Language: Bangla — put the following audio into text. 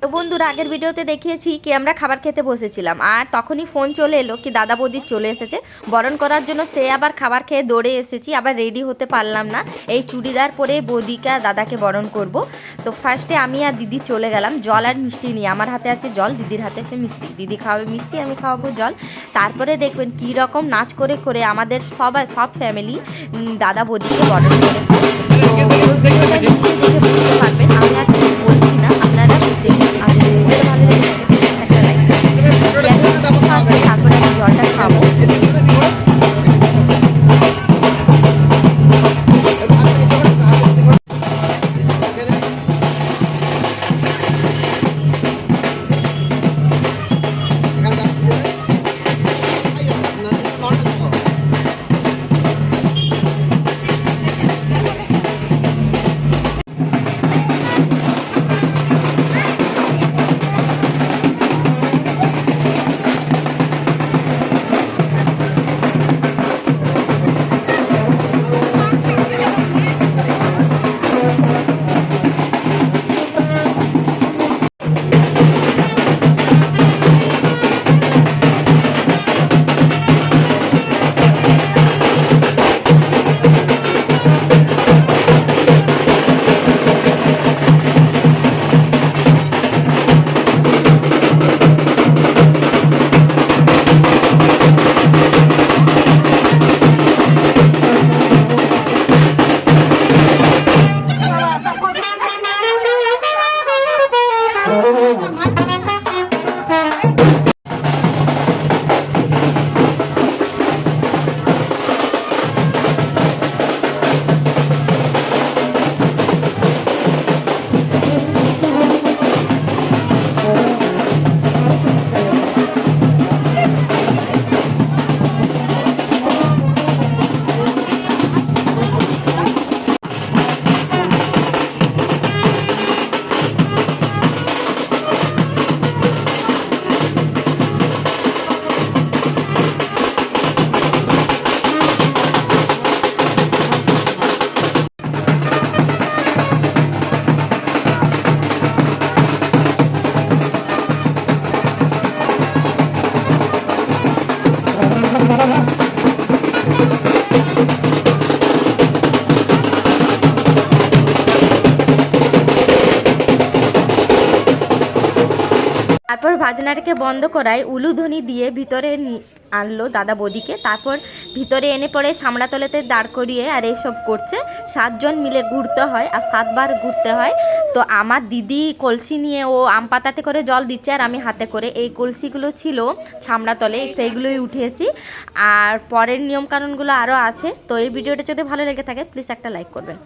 তো বন্ধুরা, আগের ভিডিওতে দেখিয়েছি কি আমরা খাবার খেতে বসেছিলাম, আর তখনই ফোন চলে এলো কি দাদা বৌদির চলে এসেছে বরণ করার জন্য। সে আবার খাবার খেয়ে দৌড়ে এসেছি, আবার রেডি হতে পারলাম না। এই চুড়িদার পরে বৌদিকে আর দাদাকে বরণ করব। তো ফার্স্টে আমি আর দিদি চলে গেলাম জল আর মিষ্টি নিয়ে। আমার হাতে আছে জল, দিদির হাতে আছে মিষ্টি। দিদি খাওয়াবে মিষ্টি, আমি খাওয়াবো জল। তারপরে দেখবেন কী রকম নাচ করে করে আমাদের সব ফ্যামিলি দাদা বৌদিকে বরণ করেছে। তো ভিডিওটা নিশ্চয়ই দেখে বুঝতে পারবেন। আমি আর কিছু বলছি না, আপনারা দেখুন। তারপরে আমি জলটা খাবো। তারপর ভাজনাটাকে বন্ধ করায় উলুধ্বনি দিয়ে ভিতরে আনলো দাদা বৌদিকে। তারপর ভিতরে এনে পড়ে ছামড়াতলাতে দাঁড় করিয়ে আর এইসব করছে। 7 জন মিলে ঘুরতে হয় আর 7 বার ঘুরতে হয়। তো আমার দিদি কলসি নিয়ে ও আম পাতাতে করে জল দিচ্ছে আর আমি হাতে করে। এই কলসিগুলো ছিল ছামড়াতলে, সেইগুলোই উঠিয়েছি। আর পরের নিয়মকানুনগুলো আরও আছে। তো এই ভিডিওটা যদি ভালো লেগে থাকে প্লিজ একটা লাইক করবেন।